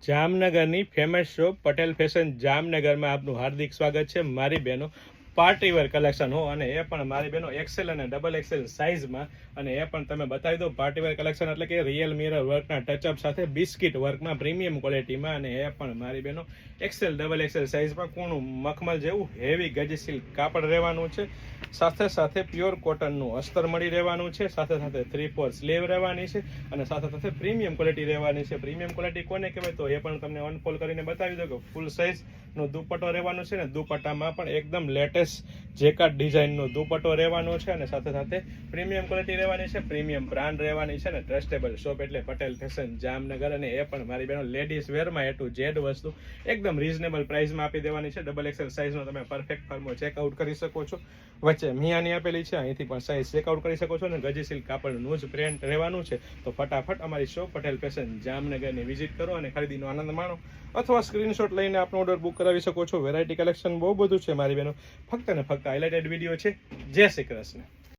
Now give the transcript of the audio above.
જામનગરની famous shop Patel fashion જામનગરમાં આપનું હાર્દિક સ્વાગત છે। મારી બહેનો પાર્ટી વેર કલેક્શન હો, અને એ પણ મારી બહેનો એક્સેલ અને ડબલ એક્સેલ સાઇઝમાં, અને એ પણ તમે બતાવી દો પાર્ટી વેર કલેક્શન એટલે કે રિયલ મિરર વર્કના ટચઅપ સાથે બિસ્કિટ વર્કમાં પ્રીમિયમ ક્વોલિટીમાં, અને એ પણ મારી બહેનો એક્સેલ ડબલ એક્સેલ સાઇઝમાં કોણું મખમલ જેવું હેવી ગજ સિલ્ક કાપડ રહેવાનું છે, સાથે સાથે પ્યોર કોટનનું અસ્તર મળી રહેવાનું છે, સાથે સાથે 3/4 સ્લીવ રહેવાની છે, અને સાથે સાથે પ્રીમિયમ ક્વોલિટી રહેવાની છે। પ્રીમિયમ ક્વોલિટી કોને કહેવાય તો એ પણ તમને અનફોલ્ડ કરીને બતાવી દો કે ફૂલ સાઇઝનો દુપટ્ટો રહેવાનો છે, ને દુપટ્ટામાં પણ એકદમ લેટેસ્ટ જેકાર્ડ ડિઝાઇનનો દુપટ્ટો રહેવાનો છે, અને સાથે સાથે પ્રીમિયમ ક્વોલિટી રહેવાની છે, પ્રીમિયમ બ્રાન્ડ રહેવાની છે, ને ટ્રસ્ટેબલ શોપ એટલે પટેલ ફેશન જામનગર, અને એ પણ મારી બહેનો લેડીઝ વેરમાં A to Z વસ્તુ એકદમ રીઝનેબલ પ્રાઇસમાં આપી દેવાની છે। ડબલ એક્સેલ સાઇઝનો તમે પરફેક્ટ ફોર્મો ચેકઆઉટ કરી શકો છો, વચ્ચે મિયાની આપેલી છે, અહીંથી પણ સાઇઝ ચેકઆઉટ કરી શકો છો, અને ગજી સિલ્ક કાપડનું જ પ્રિન્ટ રહેવાનું છે। તો ફટાફટ અમારી શોપ પટેલ ફેશન જામનગરની વિઝિટ કરો અને ખરીદીનો આનંદ માણો, અથવા સ્ક્રીનશોટ લઈને આપનો ઓર્ડર બુક કરાવી શકો છો। વેરાયટી કલેક્શન બહુ બધું છે મારી બહેનો, ફક્ત ને ફક્ત હાઇલાઇટેડ વિડીયો છે। જય શ્રી કૃષ્ણ।